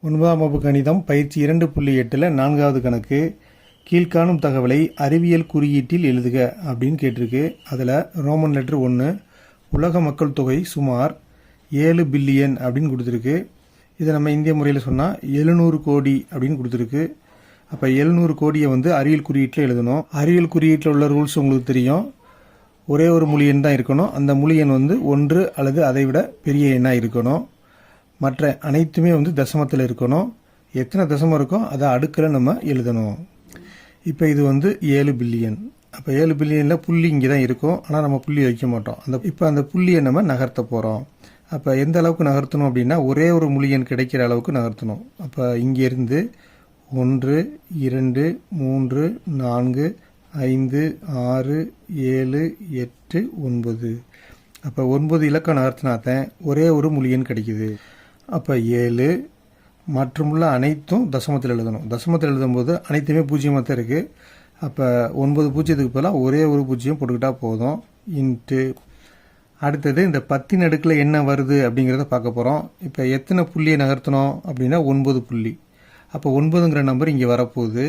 9ஆம் வகுப்பு கணிதம் பயிற்சி 2.8 4வது கணக்கு. கீழ்காணும் தகவலை அறிவியல் குறியீட்டில் எழுதுக அப்படின்னு கேட்டிருக்கு. அதில் ரோமன் லெட்டர் 1 உலக மக்கள் தொகை சுமார் 7 பில்லியன் அப்படின்னு கொடுத்துருக்கு. இதை நம்ம இந்திய முறையில் சொன்னால் 700 கோடி அப்படின்னு கொடுத்துருக்கு. அப்போ 700 கோடியை அறிவியல் குறியீட்டில் எழுதணும். அறிவியல் குறியீட்டில் உள்ள ரூல்ஸ் உங்களுக்கு தெரியும். ஒரே ஒரு முழு எண் தான் இருக்கணும். அந்த முழு எண் 1 அல்லது அதை விட பெரிய எண்ணாக இருக்கணும். மற்ற அனைத்துமே தசமத்தில் இருக்கணும். எத்தனை தசமம் இருக்கோ அதை அடுக்கில் நம்ம எழுதணும். இப்போ இது 7 பில்லியன். அப்போ 7 பில்லியனில் புள்ளி இங்கே தான் இருக்கும். ஆனால் நம்ம புள்ளி வைக்க மாட்டோம். இப்போ அந்த புள்ளியை நம்ம நகர்த்த போகிறோம். அப்போ எந்த அளவுக்கு நகர்த்தணும் அப்படின்னா ஒரே ஒரு முழு எண் கிடைக்கிற அளவுக்கு நகர்த்தணும். அப்போ இங்கேருந்து 1 2 3 4 5 6 7 8 9. அப்போ 9 இலக்கம் நகர்த்தினாத்தான் ஒரே ஒரு முழு எண் கிடைக்குது. அப்போ 7 மற்றுமுள்ள அனைத்தும் தசமத்தில் எழுதணும். தசமத்தில் எழுதும்போது அனைத்துமே பூஜ்ஜியமாக தான் இருக்குது. அப்போ 9 பூஜ்ஜியத்துக்கு பதிலாக ஒரே ஒரு பூஜ்ஜியம் போட்டுக்கிட்டால் போதும். இன்ட்டு அடுத்தது இந்த 10 அடுக்கில் என்ன வருது அப்படிங்கிறத பார்க்க போகிறோம். இப்போ எத்தனை புள்ளியை நகர்த்தணும் அப்படின்னா 9 புள்ளி. அப்போ 9ங்கிற நம்பர் இங்கே வரப்போகுது.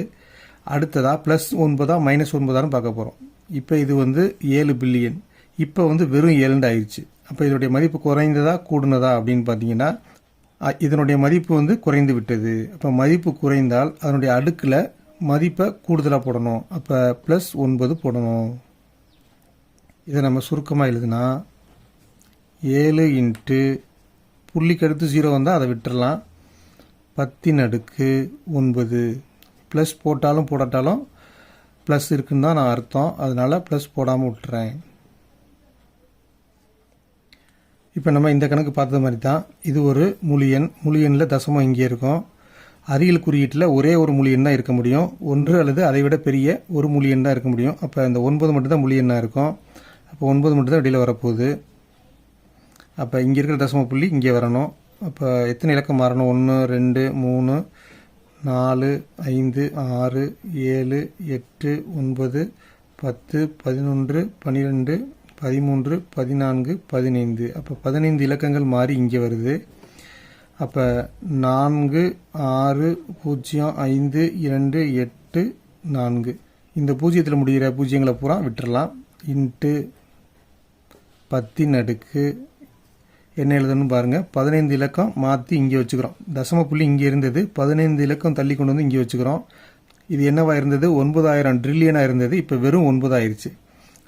அடுத்ததாக +9 -9 பார்க்க போகிறோம். இப்போ இது 7 பில்லியன். இப்போ வெறும் 7 ஆயிடுச்சு. அப்போ இதனுடைய மதிப்பு குறைந்ததா கூடுனதா அப்படின்னு பார்த்தீங்கன்னா இதனுடைய மதிப்பு குறைந்து விட்டது. அப்போ மதிப்பு குறைந்தால் அதனுடைய அடுக்கில் மதிப்பை கூடுதலாக போடணும். அப்போ +9 போடணும். இதை நம்ம சுருக்கமாக எழுதுனா 7 இன்ட்டு புள்ளிக்கு அடுத்து 0 வந்தால் அதை விட்டுடலாம். 10⁻9 ப்ளஸ் போட்டாலும் போடாட்டாலும் ப்ளஸ் இருக்குன்னு தான் நான் அர்த்தம். அதனால் ப்ளஸ் போடாமல் விட்டுறேன். இப்போ நம்ம இந்த கணக்கு பார்த்தது மாதிரி தான். இது ஒரு முழு எண். முழு எண்ணில் தசமம் இங்கே இருக்கும். அறிவியல் குறியீட்டில் ஒரே ஒரு முழு எண் தான் இருக்க முடியும். 1 அல்லது அதை விட பெரிய ஒரு முழு எண் தான் இருக்க முடியும். அப்போ இந்த 9 மட்டும்தான் முழு எண்ணாக இருக்கும். அப்போ 9 மட்டும்தான் வெளியில் வரப்போகுது. அப்போ இங்கே இருக்கிற தசம புள்ளி இங்கே வரணும். அப்போ எத்தனை இலக்கம் மாறணும்? 1 2 3 4 5 6 7 8 9 10 11 12 13 14 15. அப்போ 15 இலக்கங்கள் மாறி இங்கே வருது. அப்போ 4 6 0 5 2 8 4 இந்த பூஜ்ஜியத்தில் முடிகிற பூஜ்ஜியங்களை பூரா விட்டுறலாம். இன்ட்டு 10 அடுக்கு என்ன எழுதணும்னு பாருங்கள். 15 இலக்கம் மாற்றி இங்கே வச்சுக்கிறோம். தசம புள்ளி இங்கே இருந்தது. 15 இலக்கம் தள்ளி கொண்டு இங்கே வச்சுக்கிறோம். இது என்னவா இருந்தது? 9000 ட்ரில்லியனாக இருந்தது. இப்போ வெறும் 9 ஆயிடுச்சு.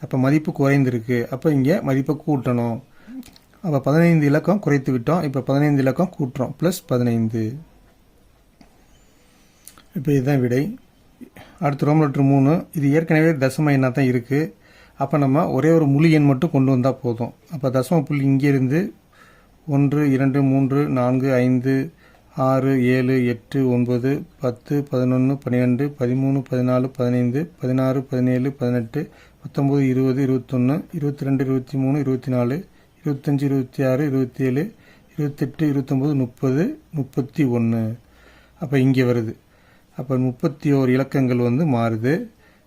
அப்போ மதிப்பு குறைந்திருக்கு. அப்போ இங்கே மதிப்பை கூட்டணும். அப்போ 15 இலக்கம் குறைத்து விட்டோம். இப்போ 15 இலக்கம் கூட்டுறோம். +15. இப்போ இதுதான் விடை. அடுத்து ரோமன் லெட்டர் 3. இது ஏற்கனவே தசம எண்ணாக தான் இருக்குது. அப்போ நம்ம ஒரே ஒரு முழு எண் மட்டும் கொண்டு வந்தால் போதும். அப்போ தசம புள்ளி இங்கேருந்து 1 2 3 4 5 6 7 8 9 10 11 12 13 14 15 16 17 18 19 20 21 22 23 24 25 26 27 28 29 30 31. அப்போ இங்கே வருது. அப்போ 31 இலக்கங்கள் மாறுது.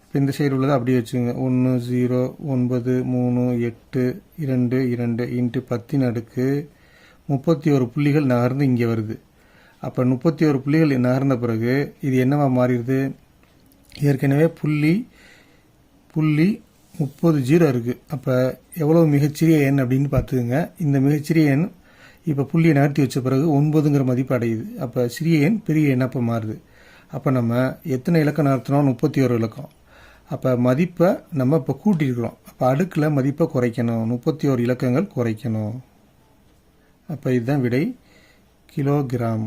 இப்போ இந்த சைடு உள்ளதை அப்படியே வச்சுங்க. 1 0 9 3 8 2 2 இன்ட்டு 10 அடுக்கு 31 புள்ளிகள் நகர்ந்து இங்கே வருது. அப்போ 31 புள்ளிகள் நகர்ந்த பிறகு இது என்னவா மாறிடுது? ஏற்கனவே புள்ளி 30 0 இருக்குது. அப்போ எவ்வளோ மிகச்சிறிய எண் அப்படின்னு பார்த்துக்குங்க. இந்த மிகச்சிறிய எண் இப்போ புள்ளியை நகர்த்தி வச்ச பிறகு 9ங்கிற மதிப்பு அடையுது. அப்போ சிறிய எண் பெரிய எண்ணாக இப்போ மாறுது. அப்போ நம்ம எத்தனை இலக்கம் நகர்த்தினோம்? 31 இலக்கம். அப்போ மதிப்பை நம்ம இப்போ கூட்டியிருக்கிறோம். அப்போ அடுக்கில் மதிப்பை குறைக்கணும். 31 இலக்கங்கள் குறைக்கணும். அப்போ இதுதான் விடை. கிலோகிராம்.